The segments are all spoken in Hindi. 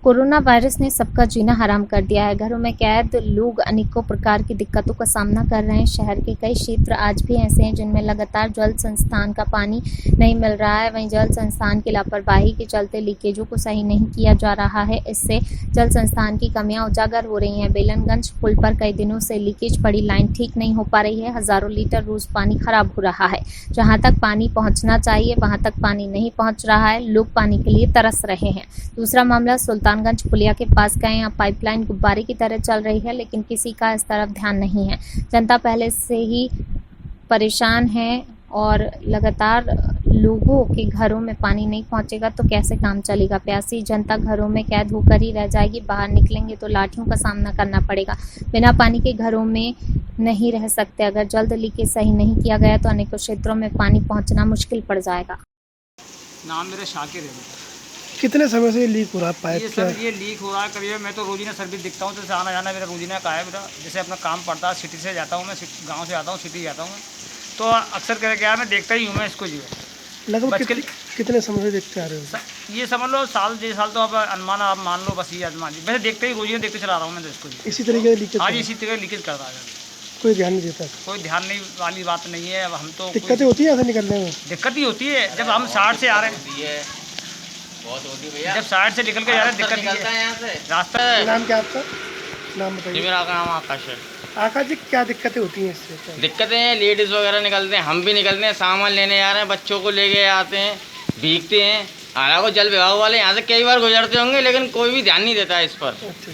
कोरोना वायरस ने सबका जीना हराम कर दिया है। घरों में कैद लोग अनेकों प्रकार की दिक्कतों का सामना कर रहे हैं। शहर के कई क्षेत्र आज भी ऐसे हैं जिनमें लगातार जल संस्थान का पानी नहीं मिल रहा है। वहीं जल संस्थान की लापरवाही के चलते लीकेजों को सही नहीं किया जा रहा है। इससे जल संस्थान की कमियां उजागर हो रही हैं। बेलनगंज पुल पर कई दिनों से लीकेज पड़ी लाइन ठीक नहीं हो पा रही है। हजारों लीटर रोज पानी खराब हो रहा है। जहां तक पानी पहुंचना चाहिए वहां तक पानी नहीं पहुंच रहा है। लोग पानी के लिए तरस रहे हैं। दूसरा मामला सुल्तानगंज पुलिया के पास का यहाँ पाइपलाइन गुब्बारे की तरह चल रही है, लेकिन किसी का इस तरफ ध्यान नहीं है। जनता पहले से ही परेशान है और लगातार लोगों के घरों में पानी नहीं पहुंचेगा तो कैसे काम चलेगा। प्यासी जनता घरों में कैद होकर ही रह जाएगी। बाहर निकलेंगे तो लाठियों का सामना करना पड़ेगा। बिना पानी के घरों में नहीं रह सकते। अगर जल्द लीकेज सही नहीं किया गया तो अनेकों क्षेत्रों में पानी पहुंचना मुश्किल पड़ जाएगा। नाम मेरा शाकिर है। कितने समय से ये लीक हो रहा है पाइप? ये लीक हो रहा है। कभी मैं तो रोजीना सर्विस दिखता हूँ, तो आना जाना मेरा रोजीना का है मेरा। जैसे अपना काम पड़ता है, सिटी से जाता हूँ मैं, गांव से आता हूँ, सिटी जाता हूँ मैं, तो अक्सर कर क्या मैं देखता ही हूँ मैं इसको जो है। लगभग कितने समय से देखते आ रहे हो? ये समझ लो साल 1.5 साल तो अनुमान आप मान लो, बस ये अनुमान। वैसे देखते ही रोजीना देखते चला रहा हूँ मैं तो इसको। इसी तरीके से लीकेज? हाँ जी, इसी तरह लीकेज करता है। कोई ध्यान नहीं देता? कोई ध्यान नहीं वाली बात नहीं है। अब हम तो दिक्कतें होती है ऐसे निकलने में? दिक्कत ही होती है जब हम 60 से आ रहे हैं। बहुत होती भैया, जब 60 से निकल के जा रहे हैं दिक्कत निकलता है यहाँ से रास्ता। नाम क्या आपका? नाम जी बताइए। मेरा नाम आकाश है। आकाश जी, क्या दिक्कतें होती हैं इससे? दिक्कतें हैं, लेडीज़ वगैरह निकलते हैं, हम भी निकलते हैं, सामान लेने जा रहे हैं, बच्चों को लेके आते हैं, भीगते हैं। हालांकि जल विभाग वाले यहाँ से कई बार गुजरते होंगे, लेकिन कोई भी ध्यान नहीं देता इस पर। अच्छा।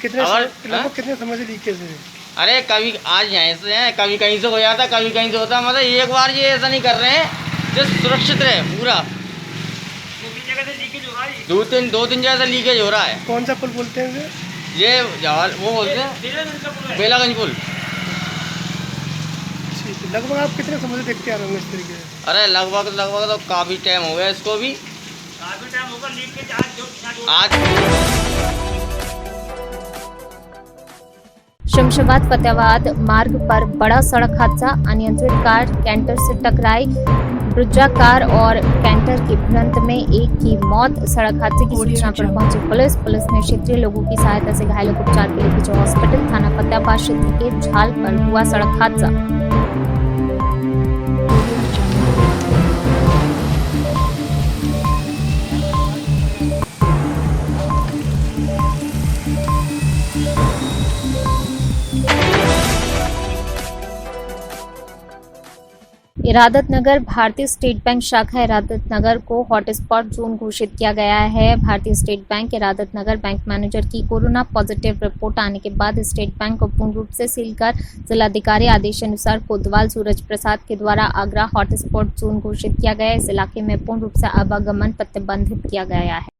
कितने समय से लीकेज है? अरे कभी आज यहाँ से है, कभी कहीं से हो जाता, कभी कहीं से होता। मतलब एक बार ये ऐसा नहीं कर रहे हैं जो सुरक्षित रहे पूरा। 2-3 जगह से लीकेज हो रहा है। कौन सा पुल बोलते हैं इसे? ये वो बोलते हैं बेलागंज पुल। लगभग आप कितने समय से देखते आ रहे होंगे इस तरीके से? अरे लगभग तो काफ़ी टाइम हो गया इसको भी। काफी टाइम होगा लीकेज आज शमशाबाद फतेहाबाद मार्ग पर बड़ा सड़क हादसा। अनियंत्रित कार कैंटर से टकराई। ब्रुजा कार और कैंटर की भिड़ंत में एक की मौत। सड़क हादसे की सूचना पर पहुंची पुलिस ने क्षेत्रीय लोगों की सहायता से घायलों को उपचार के लिए भेजा हॉस्पिटल। थाना फतेहाबाद क्षेत्र के झाल पर हुआ सड़क हादसा। इरादत नगर भारतीय स्टेट बैंक शाखा इरादत नगर को हॉटस्पॉट जोन घोषित किया गया है। भारतीय स्टेट बैंक इरादत नगर बैंक मैनेजर की कोरोना पॉजिटिव रिपोर्ट आने के बाद स्टेट बैंक को पूर्ण रूप से सील कर जिलाधिकारी आदेशानुसार कोतवाल सूरज प्रसाद के द्वारा आगरा हॉटस्पॉट जोन घोषित किया गया है। इस इलाके में पूर्ण रूप से आवागमन प्रतिबंधित किया गया है।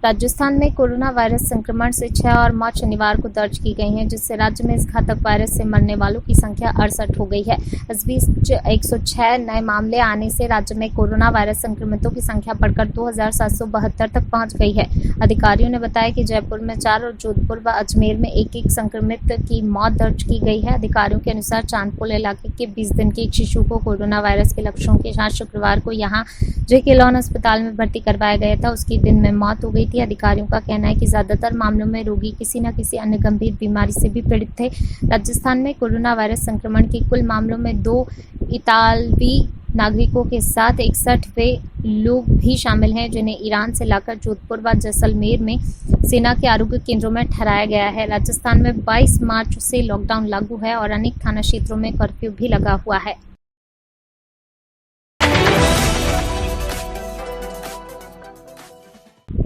राजस्थान में कोरोना वायरस संक्रमण से 6 और मौत शनिवार को दर्ज की गई हैं, जिससे राज्य में इस घातक वायरस से मरने वालों की संख्या 68 हो गई है। इस बीच 106 नए मामले आने से राज्य में कोरोना वायरस संक्रमितों की संख्या बढ़कर 2772 तक पहुंच गई है। अधिकारियों ने बताया कि जयपुर में 4 और जोधपुर व अजमेर में एक संक्रमित की मौत दर्ज की गई है। अधिकारियों के अनुसार चांदपुर इलाके के 20 दिन के एक शिशु को कोरोना वायरस के लक्षणों के साथ शुक्रवार को यहां जेके लॉन अस्पताल में भर्ती करवाया गया था। उसकी दिन में मौत हो गई थी। अधिकारियों का कहना है कि ज्यादातर मामलों में रोगी किसी न किसी अन्य गंभीर बीमारी से भी पीड़ित थे। राजस्थान में कोरोना वायरस संक्रमण के कुल मामलों में 2 इतालवी नागरिकों के साथ 61 लोग भी शामिल हैं, जिन्हें ईरान से लाकर जोधपुर व जैसलमेर में सेना के आरोग्य केंद्रों में ठहराया गया है। राजस्थान में 22 मार्च से लॉकडाउन लागू है और अनेक थाना क्षेत्रों में कर्फ्यू भी लगा हुआ है।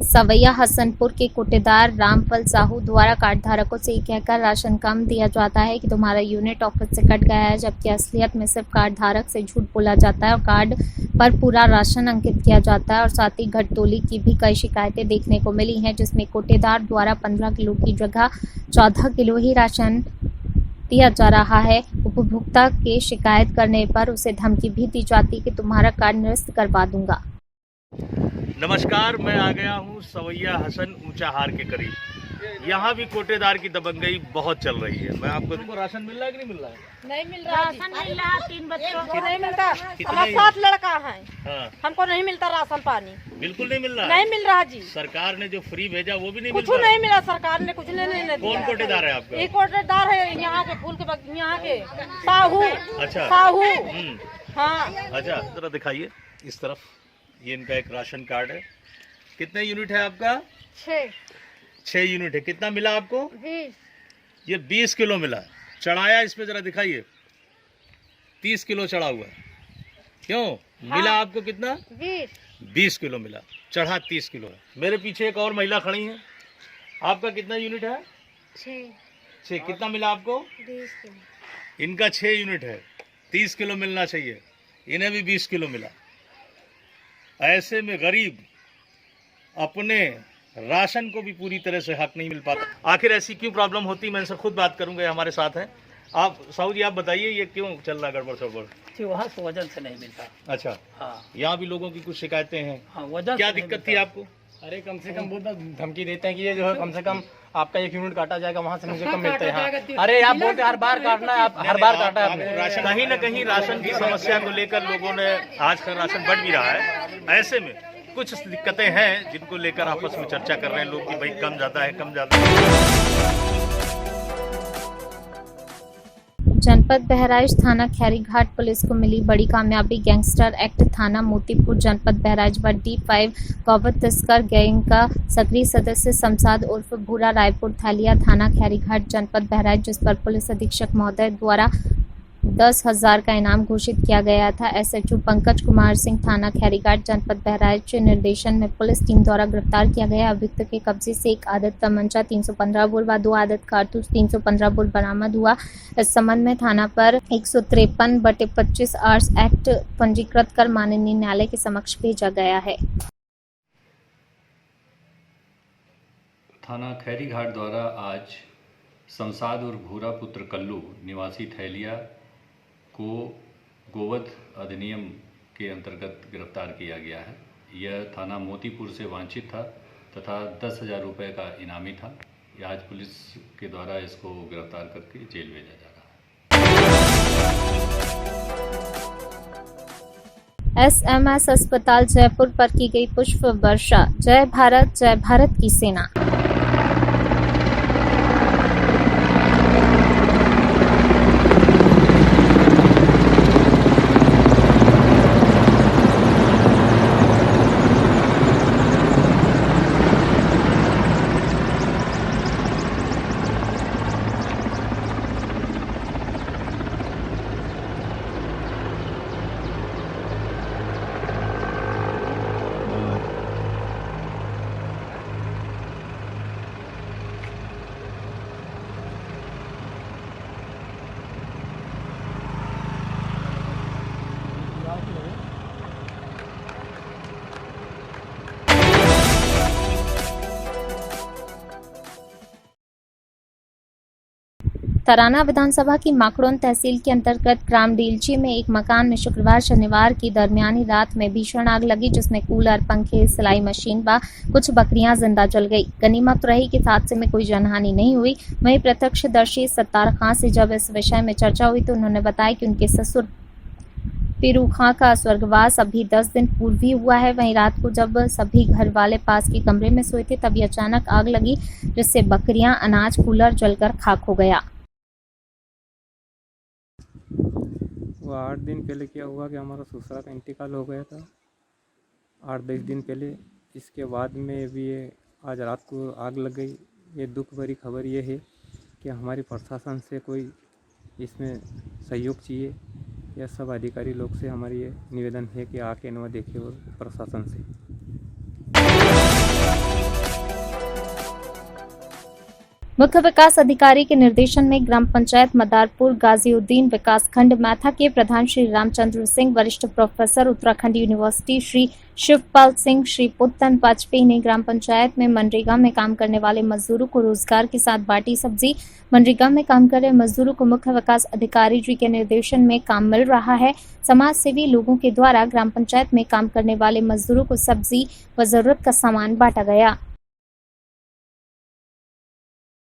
सवैया हसनपुर के कोटेदार रामफल साहू द्वारा कार्ड धारकों से ये कहकर राशन कम दिया जाता है कि तुम्हारा यूनिट ऑफिस से कट गया है, जबकि असलियत में सिर्फ कार्ड धारक से झूठ बोला जाता है और कार्ड पर पूरा राशन अंकित किया जाता है। और साथ ही घटतोली की भी कई शिकायतें देखने को मिली हैं, जिसमें कोटेदार द्वारा 15 किलो की जगह 14 किलो ही राशन दिया जा रहा है। उपभोक्ता के शिकायत करने पर उसे धमकी भी दी जाती है कि तुम्हारा कार्ड निरस्त करवा दूंगा। नमस्कार, मैं आ गया हूँ सवैया हसन ऊंचा हार के करीब। यहाँ भी कोटेदार की दबंगई बहुत चल रही है। मैं आपको राशन मिल रहा है कि नहीं मिल रहा है? नहीं मिल रहा, राशन मिल रहा है 3 बच्चों को नहीं मिलता। हमारे 7 लड़का है, हाँ। हमको नहीं मिलता राशन पानी, बिल्कुल नहीं मिल रहा। नहीं मिल रहा जी। सरकार ने जो फ्री भेजा वो भी नहीं कुछ मिल रहा। नहीं मिला, सरकार ने कुछ नहीं दिया। कौन कोटेदार है आपका? एक कोटेदार है यहाँ के फूल के यहाँ के साहू। अच्छा साहू। हाँ अच्छा, जरा दिखाइए इस तरफ। ये इनका एक राशन कार्ड है। कितने यूनिट है आपका? 6 यूनिट है। कितना मिला आपको? 20। ये 20 किलो मिला। चढ़ाया इस पे जरा दिखाइए। 30 किलो चढ़ा हुआ है। क्यों मिला आपको? कितना? 20 किलो मिला। चढ़ा 30 किलो है। मेरे पीछे एक और महिला खड़ी है। आपका कितना यूनिट है? 6। कितना मिला आपको? 20 किलो। इनका 6 यूनिट है, 30 किलो मिलना चाहिए। इन्हें भी 20 किलो मिला। ऐसे में गरीब अपने राशन को भी पूरी तरह से हक नहीं मिल पाता। आखिर ऐसी क्यों प्रॉब्लम होती, मैं इनसे खुद बात करूंगा। ये हमारे साथ हैं। आप साहू जी, आप बताइए ये क्यों चल रहा गड़बड़ सड़बड़? वहाँ से वजन से नहीं मिलता। अच्छा, हाँ यहाँ भी लोगों की कुछ शिकायतें हैं। हाँ, वजन क्या से नहीं दिक्कत थी मिलता। आपको? अरे कम से कम बहुत धमकी देते हैं कि ये जो है कम से कम आपका 1 यूनिट काटा जाएगा, वहाँ से मुझे कम मिलता है। हाँ। अरे आप बोलते हर बार काटना है, आप हर बार काटा है आपने। राशन कहीं ना कहीं राशन की समस्या को लेकर लोगों ने, आज का राशन बढ़ भी रहा है, ऐसे में कुछ दिक्कतें हैं जिनको लेकर आपस में चर्चा कर रहे हैं लोग कि भाई कम जाता है, कम जाता है। जनपद बहराइच थाना खैरीघाट पुलिस को मिली बड़ी कामयाबी। गैंगस्टर एक्ट थाना मोतीपुर जनपद बहराइच व D5 गौवध तस्कर गैंग का सक्रिय सदस्य शमशाद उर्फ भूरा रायपुर थालिया थाना खैरीघाट जनपद बहराइच, जिस पर पुलिस अधीक्षक महोदय द्वारा 10,000 का इनाम घोषित किया गया था। SHO पंकज कुमार सिंह थाना खैरीघाट जनपद बहराइच निर्देशन में पुलिस टीम द्वारा गिरफ्तार किया गया। अभियुक्त के कब्जे से 1 आदत तमंचा 315 बोर व 2 आदत कारतूस 315 बोर बरामद हुआ। इस संबंध में थाना पर 153/25 आर्स एक्ट पंजीकृत कर माननीय न्यायालय के समक्ष भेजा गया है। थाना खैरीघाट द्वारा आज शमशाद और भूरा पुत्र कल्लू निवासी थैलिया को गोवध अधिनियम के अंतर्गत गिरफ्तार किया गया है। यह थाना मोतीपुर से वांछित था तथा 10,000 रुपये का इनामी था। आज पुलिस के द्वारा इसको गिरफ्तार करके जेल भेजा जा रहा है। SMS अस्पताल जयपुर पर की गई पुष्प वर्षा। जय भारत की सेना। तराना विधानसभा की माकड़ोन तहसील के अंतर्गत ग्राम डीलची में एक मकान में शुक्रवार शनिवार की दरमियानी रात में भीषण आग लगी, जिसमें कूलर, पंखे, सिलाई मशीन व कुछ बकरियां जिंदा जल गई। गनीमत रही कि हादसे में कोई जनहानि नहीं हुई। वहीं प्रत्यक्षदर्शी सत्तार खां से जब इस विषय में चर्चा हुई तो उन्होंने बताया कि उनके ससुर पीरू खां का स्वर्गवास अभी 10 दिन पूर्व ही हुआ है। वहीं रात को जब सभी घर वाले पास के कमरे में सोए थे तभी अचानक आग लगी, जिससे बकरियां, अनाज, कूलर जलकर खाक हो गया। वो 8 दिन पहले क्या हुआ कि हमारा ससुरा का इंतकाल हो गया था 8-10 दिन पहले। इसके बाद में भी ये आज रात को आग लग गई। ये दुख भरी खबर ये है कि हमारी प्रशासन से कोई इसमें सहयोग चाहिए। यह सब अधिकारी लोग से हमारी ये निवेदन है कि आके न देखे वो प्रशासन से। मुख्य विकास अधिकारी के निर्देशन में ग्राम पंचायत मदारपुर गाजीउद्दीन विकासखंड मैथा के प्रधान श्री रामचंद्र सिंह, वरिष्ठ प्रोफेसर उत्तराखंड यूनिवर्सिटी श्री शिवपाल सिंह, श्री पुत्तन वाजपेयी ने ग्राम पंचायत में मनरेगा में काम करने वाले मजदूरों को रोजगार के साथ बांटी सब्जी। मनरेगा में काम कर रहे मजदूरों को मुख्य विकास अधिकारी जी के निर्देशन में काम मिल रहा है। समाज सेवी लोगों के द्वारा ग्राम पंचायत में काम करने वाले मजदूरों को सब्जी व जरूरत का सामान बांटा गया।